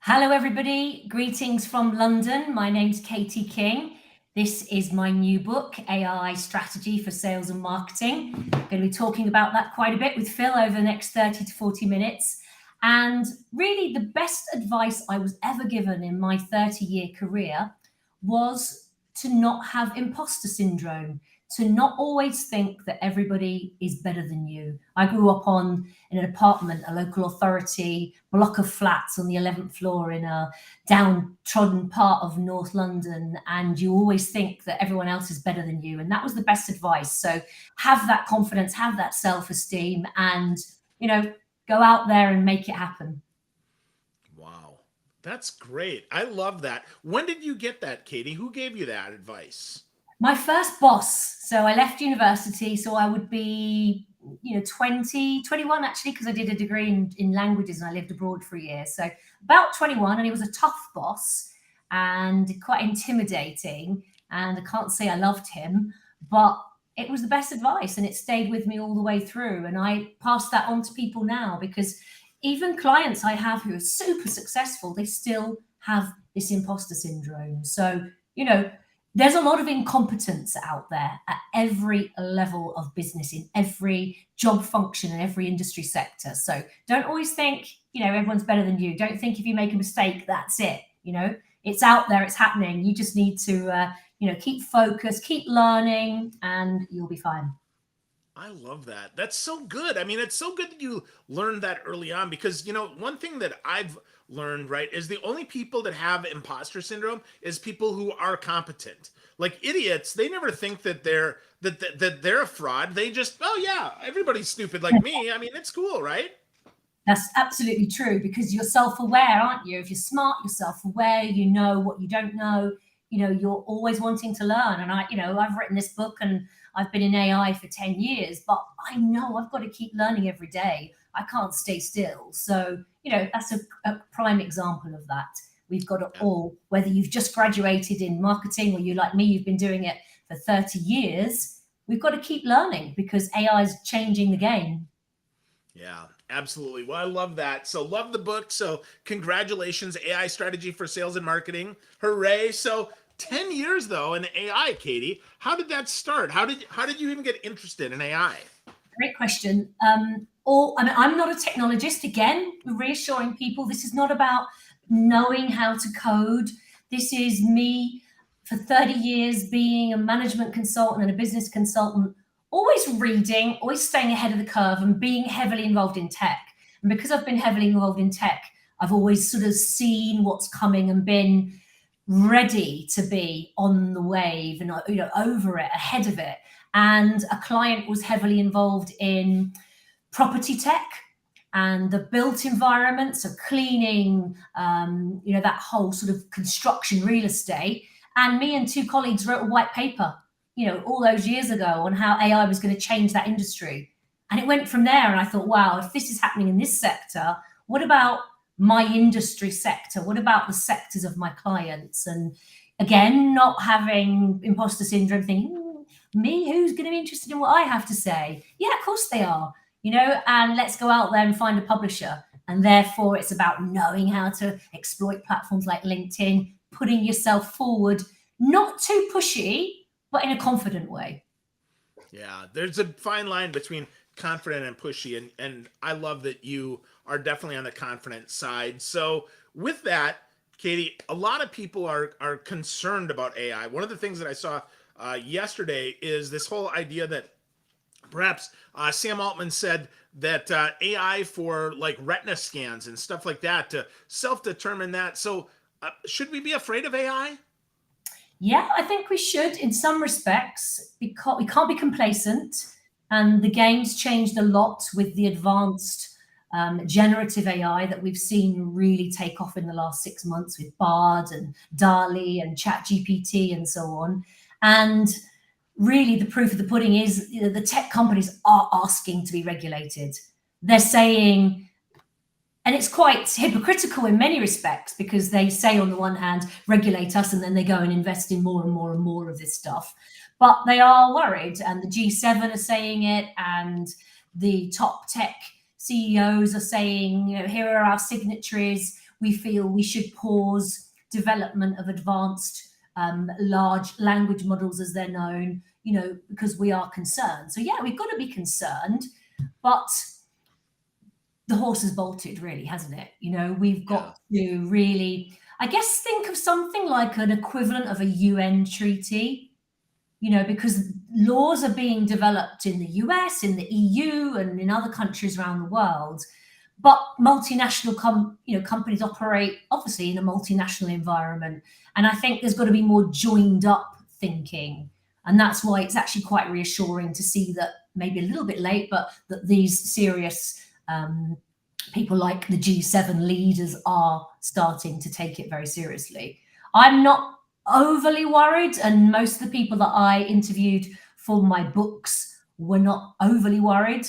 Hello, everybody. Greetings from London. My name's Katie King. This is my new book, AI Strategy for Sales and Marketing. I'm going to be talking about that quite a bit with Phil over the next 30 to 40 minutes. And really, the best advice I was ever given in my 30-year career was to not have imposter syndrome, to not always think that everybody is better than you. I grew up in an apartment, a local authority block of flats on the 11th floor in a downtrodden part of North London, and you always think that everyone else is better than you. And that was the best advice. So have that confidence, have that self-esteem, and go out there and make it happen. Wow. That's great. I love that. When did you get that, Katie? Who gave you that advice? My first boss. So I left university, so I would be 20, 21 actually, because I did a degree in languages and I lived abroad for a year. So about 21, and he was a tough boss and quite intimidating. And I can't say I loved him, but it was the best advice and it stayed with me all the way through. And I pass that on to people now because even clients I have who are super successful, they still have this imposter syndrome. So, there's a lot of incompetence out there at every level of business, in every job function, in every industry sector. So don't always think, everyone's better than you. Don't think if you make a mistake, that's it. It's out there, it's happening. You just need to, keep focused, keep learning, and you'll be fine. I love that. That's so good. I mean, it's so good that you learned that early on because, one thing that I've learned, right, is the only people that have imposter syndrome is people who are competent. Like idiots, they never think that they're a fraud. They just, oh yeah, everybody's stupid like me. I mean, it's cool, right? That's absolutely true because you're self-aware, aren't you? If you're smart, you're self-aware, you know what you don't know, you're always wanting to learn. And I've written this book and I've been in AI for 10 years, but I know I've got to keep learning every day. I can't stay still. So, that's a prime example of that. We've got it Yeah. all, whether you've just graduated in marketing or you like me, you've been doing it for 30 years, we've got to keep learning because AI is changing the game. Yeah, absolutely. Well, I love that. So, love the book. So, congratulations, AI Strategy for Sales and Marketing. Hooray. So, 10 years though in AI, Katie. How did that start? How did you even get interested in AI? Great question. I'm not a technologist. Again, reassuring people, this is not about knowing how to code. This is me for 30 years being a management consultant and a business consultant, always reading, always staying ahead of the curve and being heavily involved in tech. And because I've been heavily involved in tech, I've always sort of seen what's coming and been ready to be on the wave and over it, ahead of it. And a client was heavily involved in property tech and the built environment, so cleaning, that whole sort of construction real estate. And me and two colleagues wrote a white paper, all those years ago on how AI was going to change that industry. And it went from there. And I thought, wow, if this is happening in this sector, what about my industry sector? What about the sectors of my clients? And again, not having imposter syndrome, thinking, me, who's going to be interested in what I have to say? Yeah, of course they are, and let's go out there and find a publisher. And therefore, it's about knowing how to exploit platforms like LinkedIn, putting yourself forward, not too pushy, but in a confident way. Yeah, there's a fine line between confident and pushy, and I love that you are definitely on the confident side. So with that, Katie, a lot of people are concerned about AI. One of the things that I saw yesterday is this whole idea that perhaps Sam Altman said that AI for like retina scans and stuff like that to self-determine that. So should we be afraid of AI? Yeah, I think we should in some respects because we can't be complacent. And the game's changed a lot with the advanced generative AI that we've seen really take off in the last 6 months with Bard and DALL-E and ChatGPT and so on. And really, the proof of the pudding is the tech companies are asking to be regulated. They're saying, and it's quite hypocritical in many respects because they say on the one hand regulate us and then they go and invest in more and more and more of this stuff, but they are worried, and the G7 are saying it, and the top tech CEOs are saying, here are our signatories. we feel we should pause development of advanced large language models, as they're known, because we are concerned. So yeah, we've got to be concerned, but the horse has bolted, really, hasn't it? We've got to really, I guess, think of something like an equivalent of a UN treaty, because laws are being developed in the US, in the EU, and in other countries around the world. But multinational companies operate, obviously, in a multinational environment. And I think there's got to be more joined up thinking. And that's why it's actually quite reassuring to see that, maybe a little bit late, but that these serious people like the G7 leaders are starting to take it very seriously. I'm not overly worried, and most of the people that I interviewed for my books were not overly worried.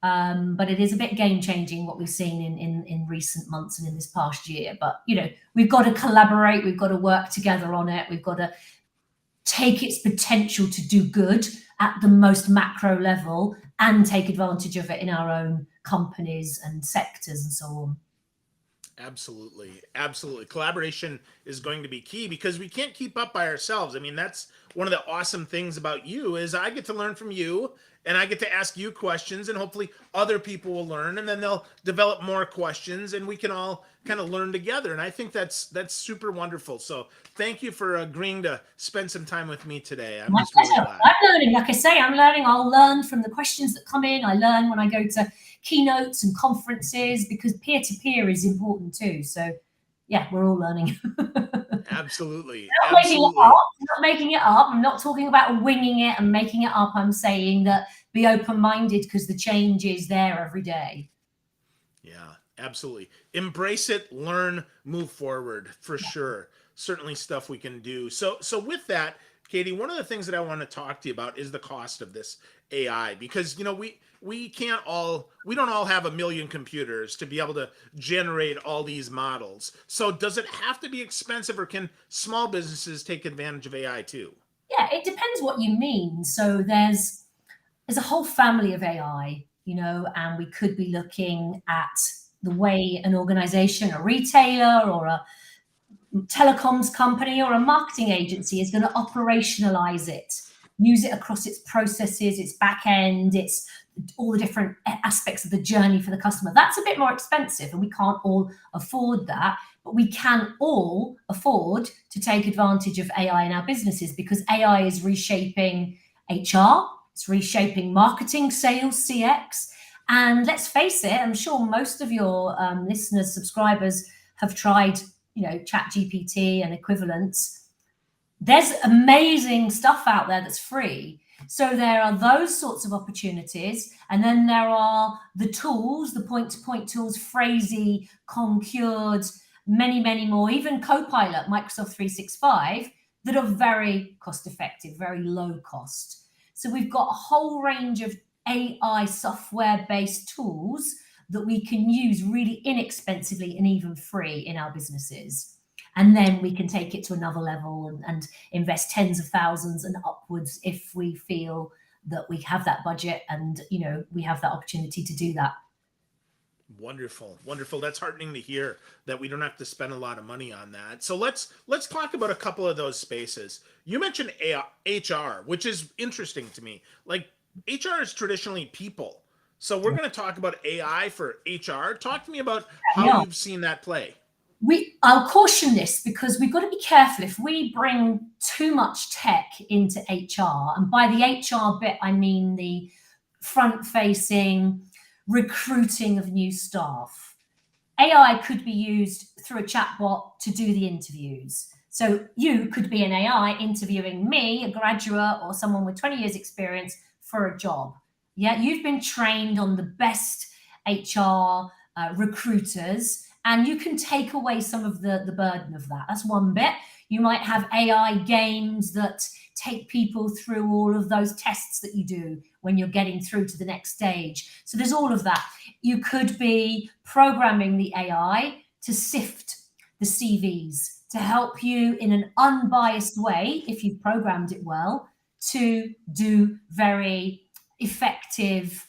But it is a bit game changing what we've seen in recent months and in this past year. But we've got to collaborate, we've got to work together on it, we've got to take its potential to do good at the most macro level and take advantage of it in our own companies and sectors and so on. Absolutely. Absolutely. Collaboration is going to be key, because we can't keep up by ourselves. I mean, that's one of the awesome things about you, is I get to learn from you, and I get to ask you questions, and hopefully other people will learn, and then they'll develop more questions, and we can all kind of learn together. And I think that's super wonderful. So thank you for agreeing to spend some time with me today. I'm just really glad. I'm learning. Like I say, I'm learning. I'll learn from the questions that come in. I learn when I go to keynotes and conferences, because peer-to-peer is important too. So yeah, we're all learning. Absolutely. I'm not making it up. I'm not talking about winging it and making it up. I'm saying that be open-minded, because the change is there every day. Yeah, absolutely. Embrace it, learn, move forward, for sure. Certainly stuff we can do. So with that, Katie, one of the things that I want to talk to you about is the cost of this AI, because we don't all have a million computers to be able to generate all these models. So does it have to be expensive, or can small businesses take advantage of AI too? Yeah, it depends what you mean. So there's a whole family of AI, and we could be looking at the way an organization, a retailer or a telecoms company or a marketing agency is going to operationalize it, use it across its processes, its back end, its all the different aspects of the journey for the customer. That's a bit more expensive, and we can't all afford that, but we can all afford to take advantage of AI in our businesses, because AI is reshaping HR, it's reshaping marketing, sales, CX. And let's face it, I'm sure most of your listeners, subscribers have tried ChatGPT and equivalents. There's amazing stuff out there that's free. So there are those sorts of opportunities. And then there are the tools, the point-to-point tools, Phrasee, Concurred, many, many more, even Copilot, Microsoft 365, that are very cost-effective, very low cost. So we've got a whole range of AI software-based tools that we can use really inexpensively and even free in our businesses. And then we can take it to another level and invest tens of thousands and upwards if we feel that we have that budget and we have that opportunity to do that. Wonderful. That's heartening to hear that we don't have to spend a lot of money on that. So let's talk about a couple of those spaces. You mentioned HR, which is interesting to me. Like, HR is traditionally people. So we're going to talk about AI for HR. Talk to me about how you've seen that play. I'll caution this, because we've got to be careful if we bring too much tech into HR. And by the HR bit, I mean the front-facing recruiting of new staff. AI could be used through a chatbot to do the interviews. So you could be an AI interviewing me, a graduate or someone with 20 years experience, for a job. Yeah, you've been trained on the best HR recruiters, and you can take away some of the burden of that. That's one bit. You might have AI games that take people through all of those tests that you do when you're getting through to the next stage. So there's all of that. You could be programming the AI to sift the CVs, to help you in an unbiased way, if you've programmed it well, to do very effective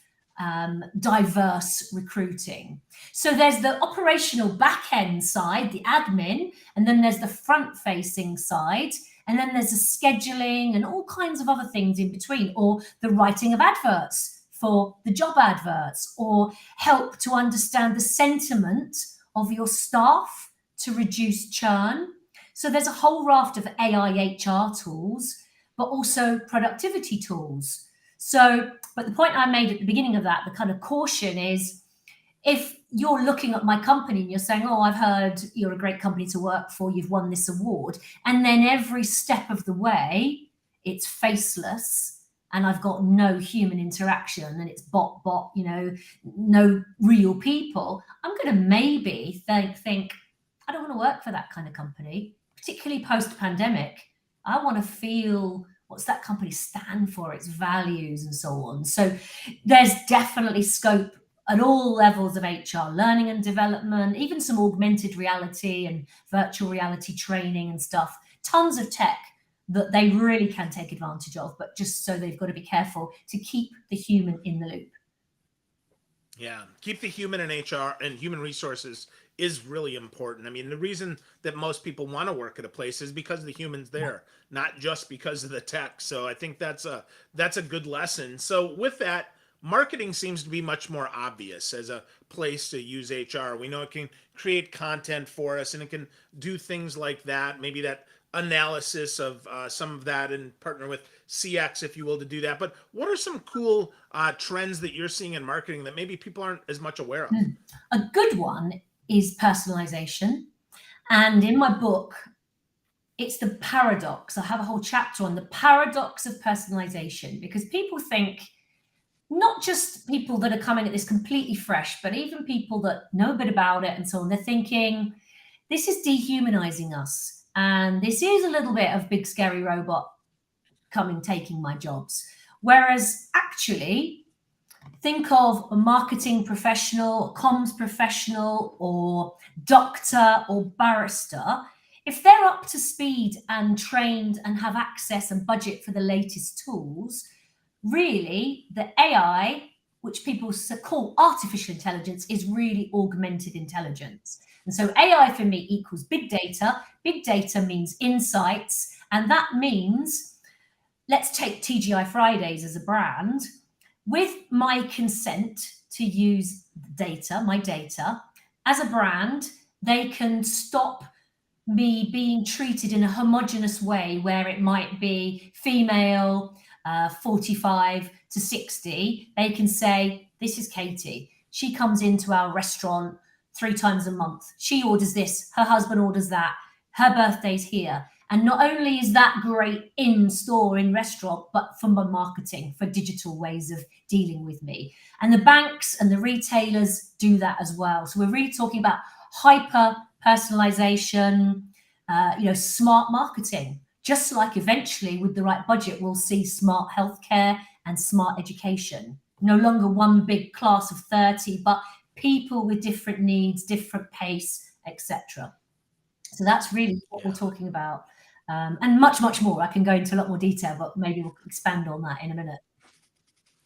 diverse recruiting. So there's the operational back end side, the admin, and then there's the front facing side, and then there's the scheduling and all kinds of other things in between, or the writing of adverts for the job adverts, or help to understand the sentiment of your staff to reduce churn. So there's a whole raft of AI HR tools, but also productivity tools. So, but the point I made at the beginning of that, the kind of caution is, if you're looking at my company and you're saying, oh, I've heard you're a great company to work for, you've won this award, and then every step of the way, it's faceless, and I've got no human interaction, and it's bot, no real people, I'm going to maybe think, I don't want to work for that kind of company, particularly post-pandemic. I want to feel what's that company stand for, its values and so on. So there's definitely scope at all levels of HR, learning and development, even some augmented reality and virtual reality training and stuff. Tons of tech that they really can take advantage of, but just so they've got to be careful to keep the human in the loop. Yeah, keep the human in HR and human resources is really important. I mean, the reason that most people want to work at a place is because the human's there, not just because of the tech. So I think that's a good lesson. So with that, marketing seems to be much more obvious as a place to use HR. We know it can create content for us, and it can do things like that. Maybe that analysis of some of that, and partner with CX, if you will, to do that. But what are some cool trends that you're seeing in marketing that maybe people aren't as much aware of? A good one is personalization. And in my book, it's the paradox. I have a whole chapter on the paradox of personalization, because people think, not just people that are coming at this completely fresh, but even people that know a bit about it and so on, they're thinking, this is dehumanizing us. And this is a little bit of big scary robot coming, taking my jobs. Whereas actually, think of a marketing professional, comms professional, or doctor or barrister. If they're up to speed and trained and have access and budget for the latest tools, really the AI, which people call artificial intelligence, is really augmented intelligence. And so AI for me equals big data. Big data means insights. And that means, let's take TGI Fridays as a brand. With my consent to use data, my data, as a brand, they can stop me being treated in a homogenous way where it might be female, 45 to 60. They can say, this is Katie. She comes into our restaurant 3 times a month. She orders this, her husband orders that, her birthday's here. And not only is that great in store, in restaurant, but for my marketing, for digital ways of dealing with me. And the banks and the retailers do that as well. So we're really talking about hyper personalization, smart marketing. Just like eventually with the right budget, we'll see smart healthcare and smart education. No longer one big class of 30, but people with different needs, different pace, etc. So that's really what we're talking about. And much, much more. I can go into a lot more detail, but maybe we'll expand on that in a minute.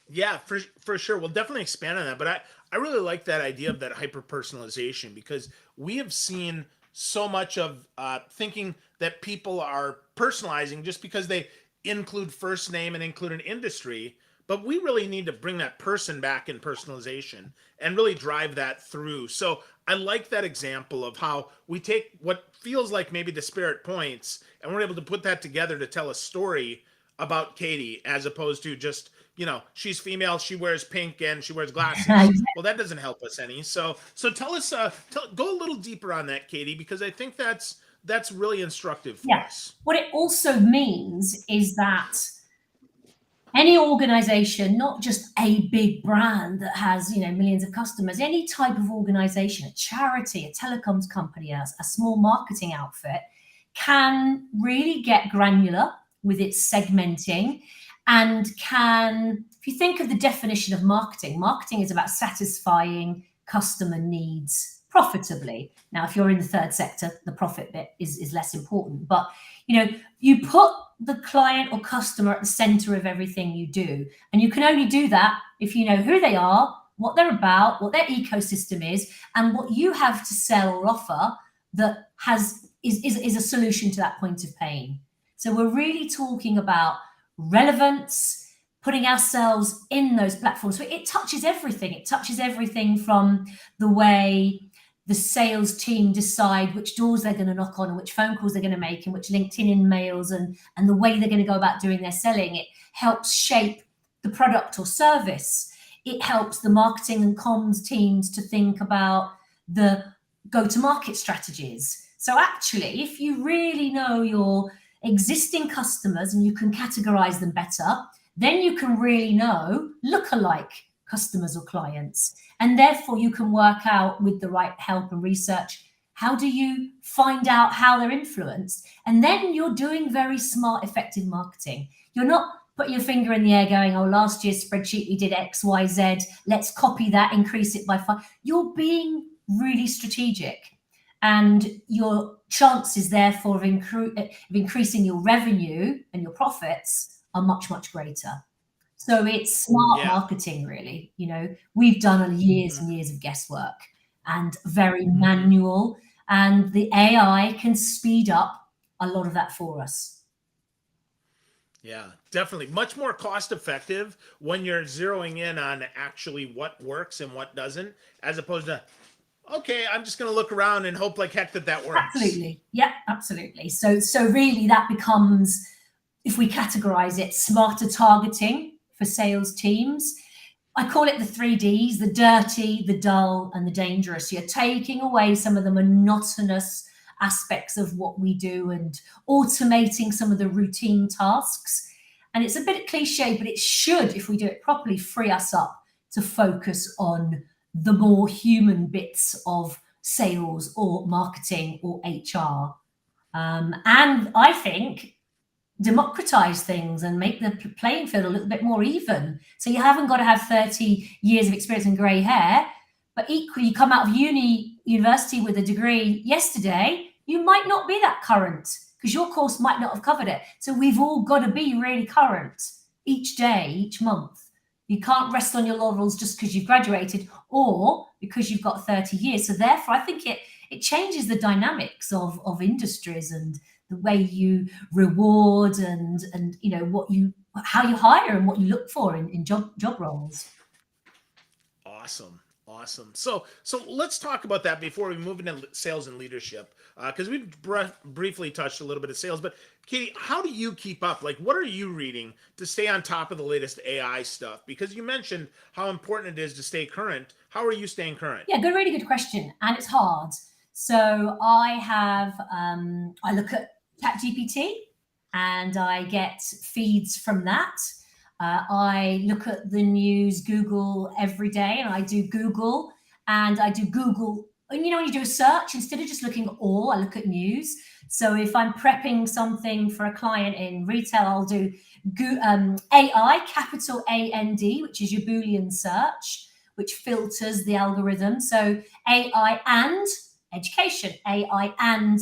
Yeah, for sure. We'll definitely expand on that. But I really like that idea of that hyper personalization, because we have seen so much of thinking that people are personalizing just because they include first name and include an industry. But we really need to bring that person back in personalization and really drive that through. So I like that example of how we take what feels like maybe disparate points and we're able to put that together to tell a story about Katie, as opposed to just, she's female, she wears pink and she wears glasses. Well, that doesn't help us any. So tell us, go a little deeper on that, Katie, because I think that's really instructive for us. What it also means is that any organization, not just a big brand that has millions of customers, any type of organization, a charity, a telecoms company, a small marketing outfit, can really get granular with its segmenting, and if you think of the definition of marketing is about satisfying customer needs profitably. Now, if you're in the third sector, the profit bit is less important. But you put the client or customer at the center of everything you do, and you can only do that if you know who they are, what they're about, what their ecosystem is, and what you have to sell or offer that is a solution to that point of pain. So we're really talking about relevance, putting ourselves in those platforms. So it touches everything. It touches everything from the way the sales team decide which doors they're going to knock on and which phone calls they're going to make and which LinkedIn emails and the way they're going to go about doing their selling. It helps shape the product or service. It helps the marketing and comms teams to think about the go-to-market strategies. So actually, if you really know your existing customers and you can categorize them better, then you can really know lookalike customers or clients. And therefore, you can work out with the right help and research, how do you find out how they're influenced? And then you're doing very smart, effective marketing. You're not putting your finger in the air going, oh, last year's spreadsheet, we did X, Y, Z. Let's copy that, increase it by 5. You're being really strategic. And your chances, therefore, of increasing your revenue and your profits are much, much greater. So it's smart marketing, really. We've done years and years of guesswork and very manual, and the AI can speed up a lot of that for us. Yeah, definitely. Much more cost effective when you're zeroing in on actually what works and what doesn't, as opposed to, okay, I'm just going to look around and hope like heck that works. Absolutely. Yeah, absolutely. So really that becomes, if we categorize it, smarter targeting for sales teams. I call it the 3Ds, the dirty, the dull, and the dangerous. You're taking away some of the monotonous aspects of what we do and automating some of the routine tasks. And it's a bit cliche, but it should, if we do it properly, free us up to focus on the more human bits of sales or marketing or HR. And I think democratize things and make the playing field a little bit more even. So you haven't got to have 30 years of experience and grey hair, but equally you come out of university with a degree yesterday, you might not be that current because your course might not have covered it. So we've all got to be really current each day, each month. You can't rest on your laurels just because you've graduated or because you've got 30 years. So therefore, I think it changes the dynamics of industries and the way you reward and how you hire and what you look for in job roles. Awesome. So let's talk about that before we move into sales and leadership, because we briefly touched a little bit of sales. But Katie, how do you keep up? Like, what are you reading to stay on top of the latest AI stuff? Because you mentioned how important it is to stay current. How are you staying current? Yeah, really good question, and it's hard. So I look at ChatGPT and I get feeds from that. I look at the news, Google every day, and I do Google. And when you do a search, instead of just looking at all, I look at news. So if I'm prepping something for a client in retail, I'll do AI, capital AND, which is your Boolean search, which filters the algorithm. So AI and education, AI and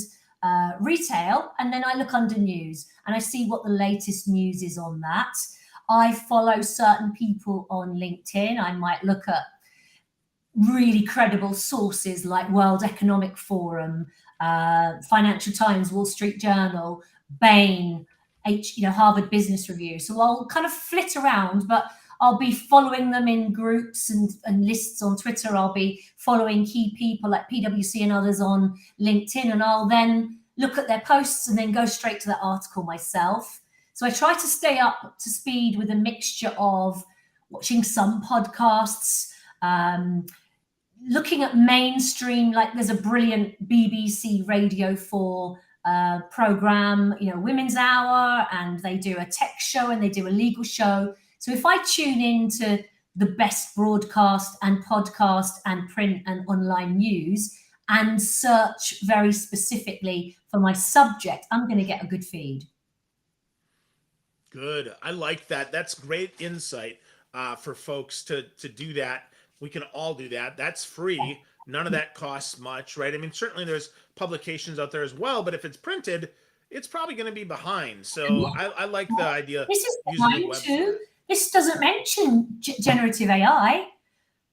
retail, and then I look under news and I see what the latest news is on that. I follow certain people on LinkedIn. I might look at really credible sources like World Economic Forum, Financial Times, Wall Street Journal, Bain, Harvard Business Review. So I'll kind of flit around, but I'll be following them in groups and lists on Twitter. I'll be following key people like PwC and others on LinkedIn, and I'll then look at their posts and then go straight to that article myself. So I try to stay up to speed with a mixture of watching some podcasts, looking at mainstream, like there's a brilliant BBC Radio 4 program, Women's Hour, and they do a tech show and they do a legal show. So if I tune into the best broadcast and podcast and print and online news and search very specifically for my subject, I'm going to get a good feed. Good. I like that. That's great insight for folks to do that. We can all do that. That's free. None of that costs much, right? I mean, certainly there's publications out there as well, but if it's printed, it's probably going to be behind. So I like the idea This is using a fine web too. format. This doesn't mention generative AI,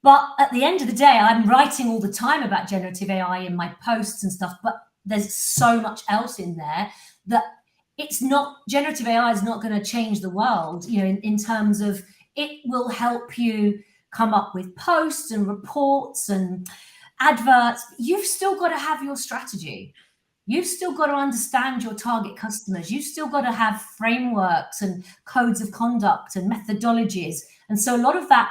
but at the end of the day, I'm writing all the time about generative AI in my posts and stuff, but there's so much else in there that it's not, generative AI is not going to change the world, you know, in terms of it will help you come up with posts and reports and adverts. You've still got to have your strategy. You've still got to understand your target customers. You've still got to have frameworks and codes of conduct and methodologies. And so a lot of that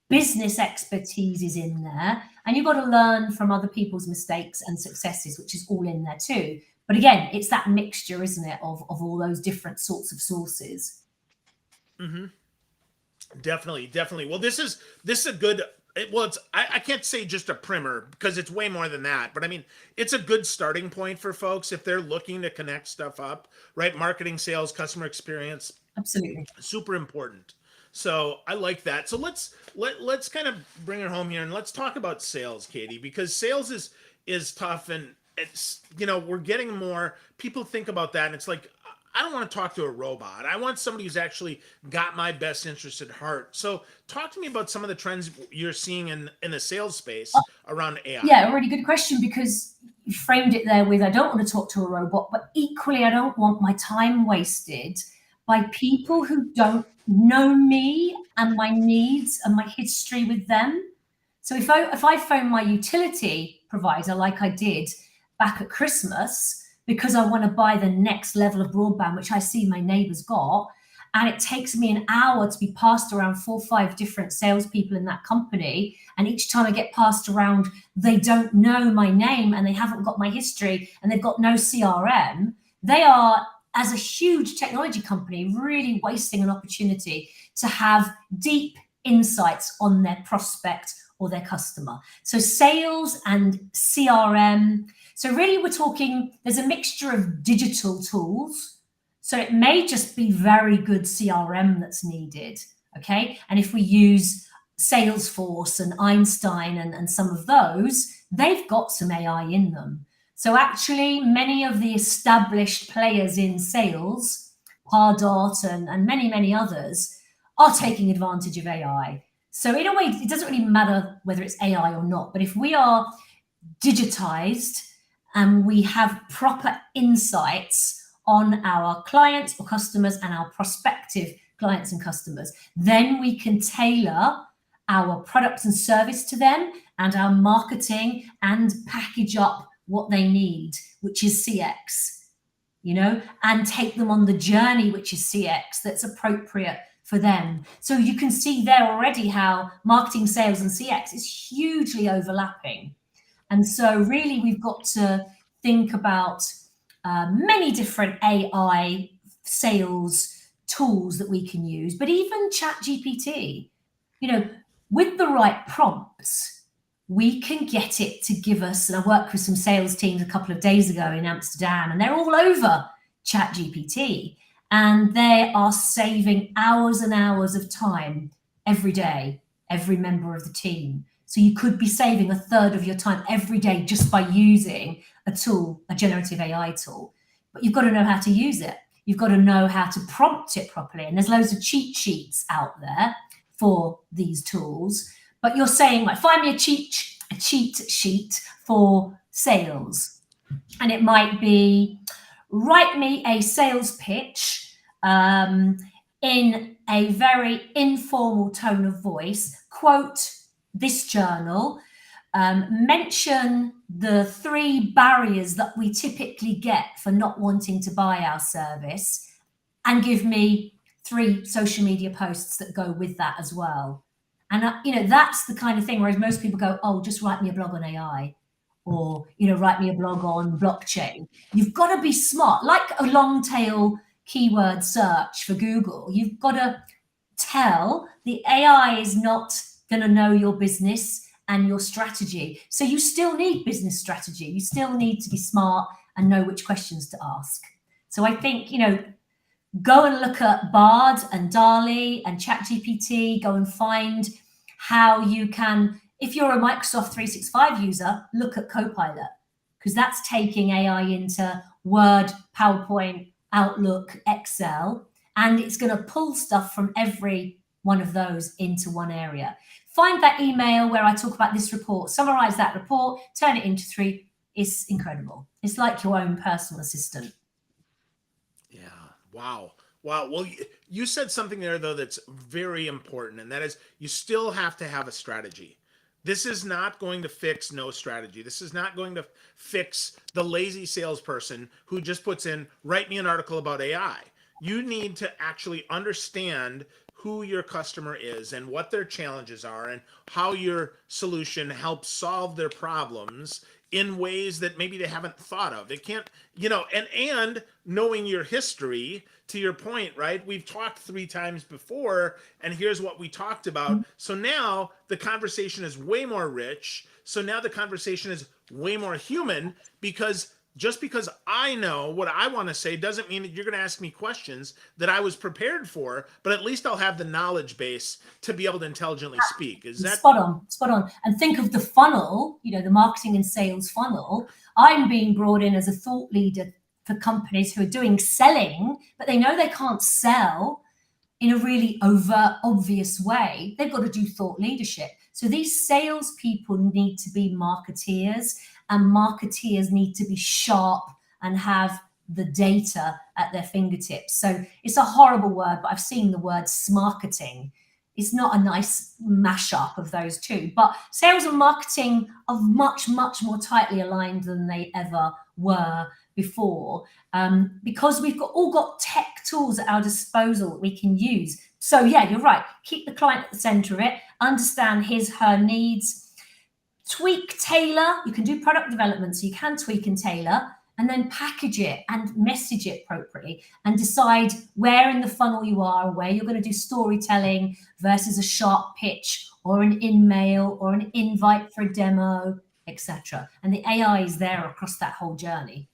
business expertise is in there, and you've got to learn from other people's mistakes and successes, which is all in there too. But again, it's that mixture, isn't it, of all those different sorts of sources. Mm-hmm. Definitely. Well, this is a good. Well, it's I can't say just a primer because it's way more than that. But I mean, it's a good starting point for folks if they're looking to connect stuff up, right? Marketing, sales, customer experience, Absolutely. super important. So I like that. So let's kind of bring it home here and let's talk about sales, Katie, because sales is tough, and it's, you know, we're getting more people think about that, and it's like, I don't want to talk to a robot. I want somebody who's actually got my best interest at heart. So talk to me about some of the trends you're seeing in the sales space around AI. Yeah, a really good question, because you framed it there with, I don't want to talk to a robot, but equally, I don't want my time wasted by people who don't know me and my needs and my history with them. So if I phone my utility provider like I did back at Christmas because I want to buy the next level of broadband, which I see my neighbours got, and it takes me an hour to be passed around 4 or 5 different salespeople in that company, and each time I get passed around, they don't know my name and they haven't got my history and they've got no CRM. They are, as a huge technology company, really wasting an opportunity to have deep insights on their prospect or their customer. So sales and CRM. So really we're talking, there's a mixture of digital tools. So it may just be very good CRM that's needed, okay? And if we use Salesforce and Einstein and some of those, they've got some AI in them. So actually many of the established players in sales, Pardot and many others, are taking advantage of AI. So in a way, it doesn't really matter whether it's AI or not, but if we are digitized and we have proper insights on our clients or customers and our prospective clients and customers, then we can tailor our products and service to them and our marketing and package up what they need, which is CX, you know, and take them on the journey, which is CX, that's appropriate for them. So you can see there already how marketing, sales, and CX is hugely overlapping. And so really we've got to think about many different AI sales tools that we can use, but even ChatGPT, you know, with the right prompts, we can get it to give us, and I worked with some sales teams a couple of days ago in Amsterdam, and they're all over ChatGPT, and they are saving hours and hours of time every day, every member of the team. So you could be saving a third of your time every day just by using a tool, a generative AI tool. But you've got to know how to use it. You've got to know how to prompt it properly. And there's loads of cheat sheets out there for these tools. But you're saying, like, find me a cheat sheet for sales. And it might be, write me a sales pitch in a very informal tone of voice, quote this journal, mention the 3 barriers that we typically get for not wanting to buy our service, and give me 3 social media posts that go with that as well. And you know, that's the kind of thing, whereas most people go, oh, just write me a blog on AI, or, you know, write me a blog on blockchain. You've got to be smart, like a long tail keyword search for Google. You've got to tell the AI is not going to know your business and your strategy. So you still need business strategy. You still need to be smart and know which questions to ask. So I think, you know, go and look at Bard and DALL-E and ChatGPT. Go and find how you can If you're a Microsoft 365 user, look at Copilot, because that's taking AI into Word, PowerPoint, Outlook, Excel, and it's going to pull stuff from every one of those into one area. Find that email where I talk about this report, summarize that report, turn it into 3. It's incredible. It's like your own personal assistant. Yeah. Wow. Wow. Well, you said something there, though, that's very important, and that is you still have to have a strategy. This is not going to fix no strategy. This is not going to fix the lazy salesperson who just puts in, write me an article about AI. You need to actually understand who your customer is and what their challenges are and how your solution helps solve their problems in ways that maybe they haven't thought of. It can't, and knowing your history, to your point, right? We've talked 3 times before, and here's what we talked about. So now the conversation is way more rich. So now the conversation is way more human, because just because I know what I want to say doesn't mean that you're going to ask me questions that I was prepared for, but at least I'll have the knowledge base to be able to intelligently speak. Is that spot on? Spot on. And think of the funnel, the marketing and sales funnel. I'm being brought in as a thought leader for companies who are doing selling, but they know they can't sell in a really overt, obvious way. They've got to do thought leadership. So these salespeople need to be marketeers, and marketeers need to be sharp and have the data at their fingertips. So it's a horrible word, but I've seen the word smarketing. It's not a nice mashup of those two, but sales and marketing are much, much more tightly aligned than they ever were before, because we've all got tech tools at our disposal that we can use. So yeah, you're right. Keep the client at the center of it, understand his, her needs, tweak, tailor. You can do product development, so you can tweak and tailor, and then package it and message it appropriately and decide where in the funnel you are, where you're going to do storytelling versus a sharp pitch or an in-mail or an invite for a demo, etc. And the AI is there across that whole journey.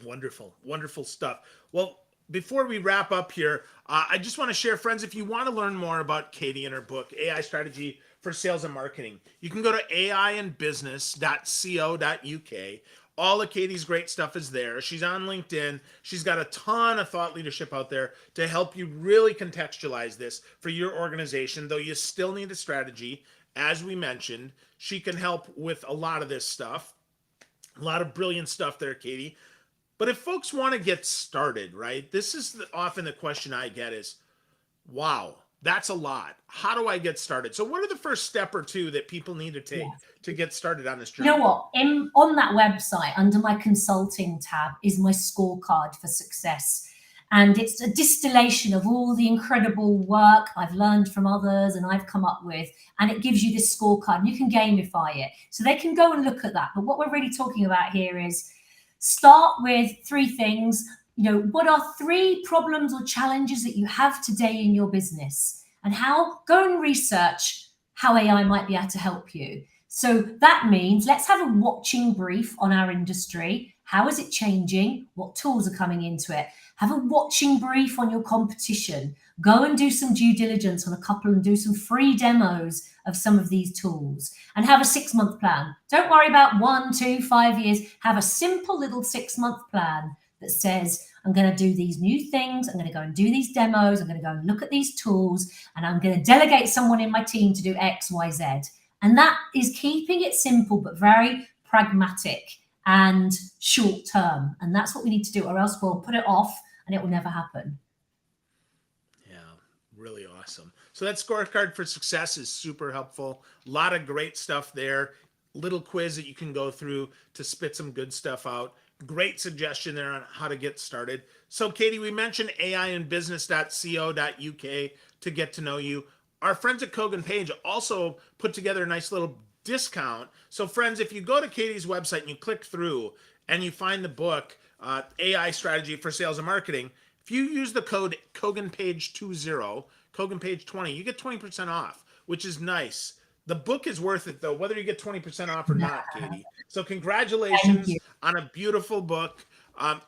Wonderful, wonderful stuff. Well, before we wrap up here, I just want to share, friends, if you want to learn more about Katie and her book, AI Strategy for Sales and Marketing, you can go to aiandbusiness.co.uk. All of Katie's great stuff is there. She's on LinkedIn. She's got a ton of thought leadership out there to help you really contextualize this for your organization, though you still need a strategy. As we mentioned, she can help with a lot of this stuff. A lot of brilliant stuff there, Katie. But if folks want to get started, right, this is often the question I get is, wow, that's a lot. How do I get started? So what are the first step or two that people need to take to get started on this journey? You know what? On that website, under my consulting tab, is my scorecard for success. And it's a distillation of all the incredible work I've learned from others and I've come up with. And it gives you this scorecard, and you can gamify it. So they can go and look at that. But what we're really talking about here is start with 3 things. What are 3 problems or challenges that you have today in your business, and go and research how AI might be able to help you. So that means let's have a watching brief on our industry. How is it changing? What tools are coming into it? Have a watching brief on your competition. Go and do some due diligence on a couple and do some free demos of some of these tools, and have a 6-month plan. Don't worry about 1, 2, 5 years. Have a simple little 6-month plan that says, I'm going to do these new things. I'm going to go and do these demos. I'm going to go and look at these tools, and I'm going to delegate someone in my team to do X, Y, Z. And that is keeping it simple, but very pragmatic and short term. And that's what we need to do, or else we'll put it off and it will never happen. Yeah, really awesome. So that scorecard for success is super helpful. A lot of great stuff there. Little quiz that you can go through to spit some good stuff out. Great suggestion there on how to get started. So Katie, we mentioned aiandbusiness.co.uk to get to know you. Our friends at Kogan Page also put together a nice little discount. So friends, if you go to Katie's website and you click through and you find the book, AI Strategy for Sales and Marketing, if you use the code KoganPage20, KoganPage20, you get 20% off, which is nice. The book is worth it, though, whether you get 20% off or not, Katie. So congratulations on a beautiful book.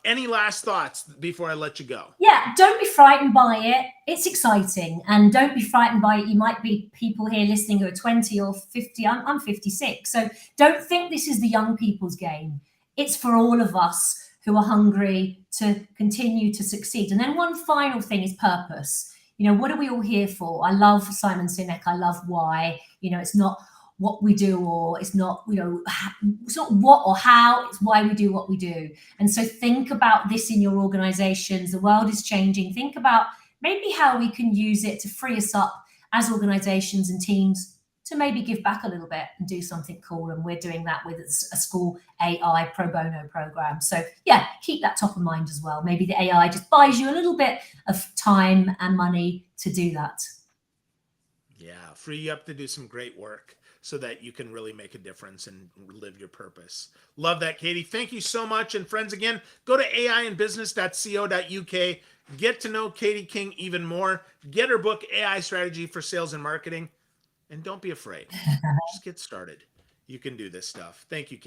Any last thoughts before I let you go? Yeah, don't be frightened by it. It's exciting, and don't be frightened by it. You might be people here listening who are 20 or 50. I'm 56. So don't think this is the young people's game. It's for all of us who are hungry to continue to succeed. And then one final thing is purpose. What are we all here for? I love Simon Sinek. I love why. It's not what we do, or it's not, it's not what or how, it's why we do what we do. And so think about this in your organizations. The world is changing. Think about maybe how we can use it to free us up as organizations and teams to maybe give back a little bit and do something cool. And we're doing that with a school AI pro bono program. So yeah, keep that top of mind as well. Maybe the AI just buys you a little bit of time and money to do that. Yeah, free you up to do some great work so that you can really make a difference and live your purpose. Love that, Katie. Thank you so much. And friends, again, go to aiandbusiness.co.uk. Get to know Katie King even more. Get her book, AI Strategy for Sales and Marketing. And don't be afraid. Just get started. You can do this stuff. Thank you, Katie.